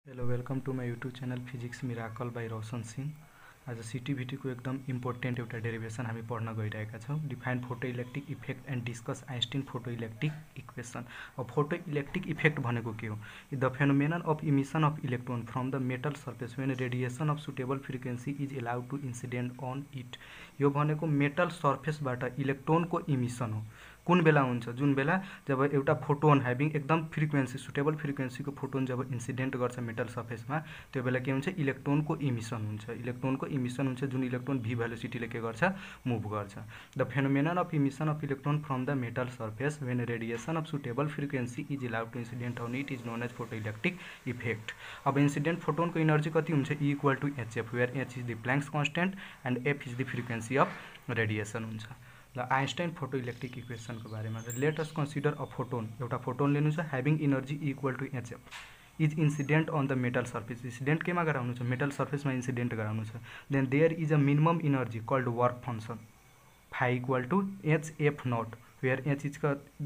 Hello welcome to my YouTube channel physics miracle by Roshan Singh. आज सीटीभीटी को एकदम इम्पोर्टेंट एउटा डेरिवेसन हामी पढ्न गइरहेका छौँ। Define photo electric effect and discuss Einstein photo electric equation. अब फोटो इलेक्ट्रिक इफेक्ट भनेको के हो? The phenomenon of emission of electron from the metal surface when radiation of suitable frequency is allowed to incident on it. यो भनेको metal सर्फेसबाट इलेक्ट्रोनको emission हो। कुन बेला हुन्छ? जुन बेला जब एउटा फोटोन ह्याभिङ एकदम फ्रिक्वेन्सी सुटेबल फ्रिक्वेन्सीको फोटोन जब इन्सिडेन्ट गर्छ मेटल सर्फेसमा, त्यो बेला के हुन्छ? इलेक्ट्रोनको इमिसन हुन्छ। इलेक्ट्रोनको इमिसन हुन्छ, जुन इलेक्ट्रोन भी भेलोसिटीले के गर्छ? मुभ गर्छ। The phenomenon of emission of electron from the metal surface when radiation of suitable frequency is allowed to incident on it is known as photo electric effect. अब इन्सिडेन्ट फोटोनको energy कति हुन्छ? E equal to HF, where H is the Planck's constant and F is the frequency of radiation हुन्छ। ल Einstein photo electric इक्वेसनको बारेमा let us consider a photon. एउटा photon लिनु छ having energy E equal to HF is incident on the metal surface. Incident केमा गराउनु छ? मेटल सर्फेसमा इन्सिडेन्ट गराउनु छ। Then there is a minimum energy called work function phi equal to HF naught, where H is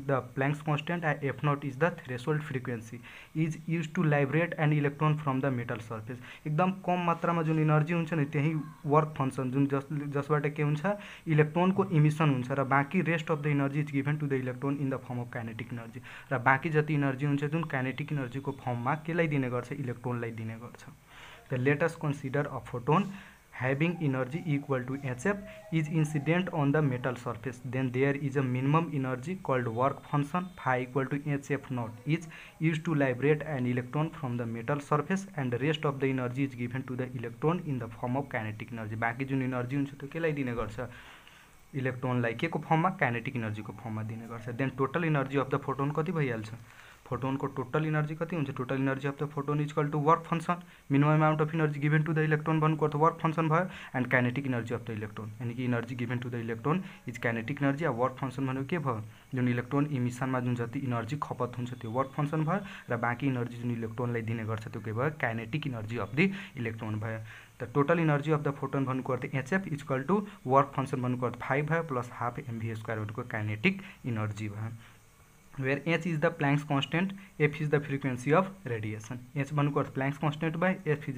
the Planck's constant and F naught is the threshold frequency is used to liberate an electron from the metal surface। एकदम कम मात्रामा जुन energy हुन्छ नि त्यही work function जुन जसबाट के हुन्छ? इलेक्ट्रोनको इमिसन हुन्छ र बाँकी rest of the energy is given to the electron in the form of kinetic energy. र बाँकी जति इनर्जी हुन्छ जुन काइनेटिक इनर्जीको फर्ममा केलाई दिने गर्छ? इलेक्ट्रोनलाई दिने गर्छ। The late us consider a photon having energy equal to HF is incident on the metal surface, then there is a minimum energy called work function phi equal to HF naught is used to liberate an electron from the metal surface and the rest of the energy is given to the electron in the form of kinetic energy। बाँकी जुन energy हुन्छ त्यो केलाई दिने गर्छ? इलेक्ट्रोनलाई के को फर्ममा? Kinetic इनर्जीको फर्ममा दिने गर्छ। Then total energy of the photon कति भइहाल्छ? फोटोनको टोटल इनर्जी कति हुन्छ? Total energy of the photon is equal to work function minimum amount of energy given to the electron भनेको अर्थ वर्क फंक्शन भयो and kinetic energy of the electron, यानी कि energy given to the electron is kinetic energy. अब work function भनेको के भयो? जुन इलेक्ट्रोन इमिसनमा जुन जति इनर्जी खपत हुन्छ त्यो वर्क फंक्शन भयो र बाँकी इनर्जी जुन इलेक्ट्रोनलाई दिने गर्छ त्यो के भयो? Kinetic energy of the electron भयो। The total energy of the photon भनेको अर्थ HF is equal to work function भनेको अर्थ 5 भयो प्लस हाफ mv² भनेको काइनेटिक इनर्जी भयो। where H is the Planck's constant, F is the frequency of radiation। H भनेको अर्थ Planck's constant by F is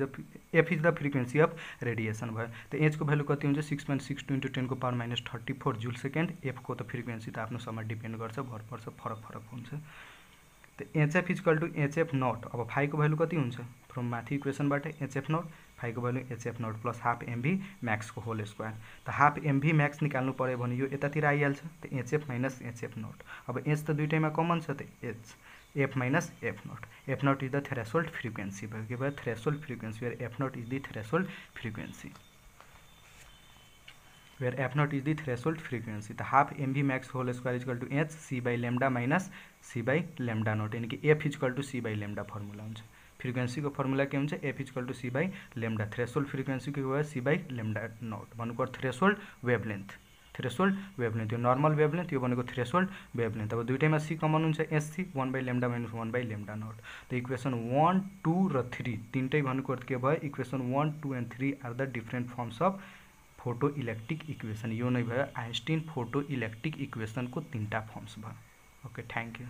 the frequency of radiation भयो। तो H को value कति हुन्छ? 6.62 × 10 को पावर माइनस 34 जुल second. F को त फ्रिक्वेन्सी त आफ्नो समय डिपेन्ड गर्छ, भर पर्छ, फरक हुन्छ। तो HF is equal to HF naught. अब फाइ को भ्यालु कति हुन्छ? फ्रम माथि इक्वेसनबाट HF नॉट, फाइ को value HF naught plus half mv max को होल स्क्वायर। तो हाफ mv मैक्स निकाल्नु पर्यो भने यो यतातिर आइहाल्छ, तो HF माइनस HF नॉट। अब H त दुईटैमा कमन छ, तो H F minus F naught. F naught is the threshold frequency भयो। के भयो? Threshold frequency, where F naught is the threshold frequency, where F naught is the threshold frequency। तो half mv max whole square is equal to h c by lambda minus c by lambda naught, यानी कि f is equal to c by lambda formula हुन्छ। Frequency को formula के हुन्छ? f is equal to c by lambda। Threshold frequency के भयो? c by lambda naught भनेको threshold wavelength. Threshold wavelength, यो नर्मल वेभलेन्थ, यो भनेको थ्रेशोल्ड वेभलेन्थ। अब दुईटैमा c कमन हुन्छ, SC 1 by lambda minus 1 by lambda naught। तो इक्वेसन 1, 2 र 3 तीनटै भनेको अर्थ के भयो? Equation 1, 2 and 3 are the different forms of photo electric equation. यो नै भयो आइन्स्टाइन फोटो इलेक्ट्रिक इक्वेसन को तीनटा फर्म्स भयो। Okay, thank you.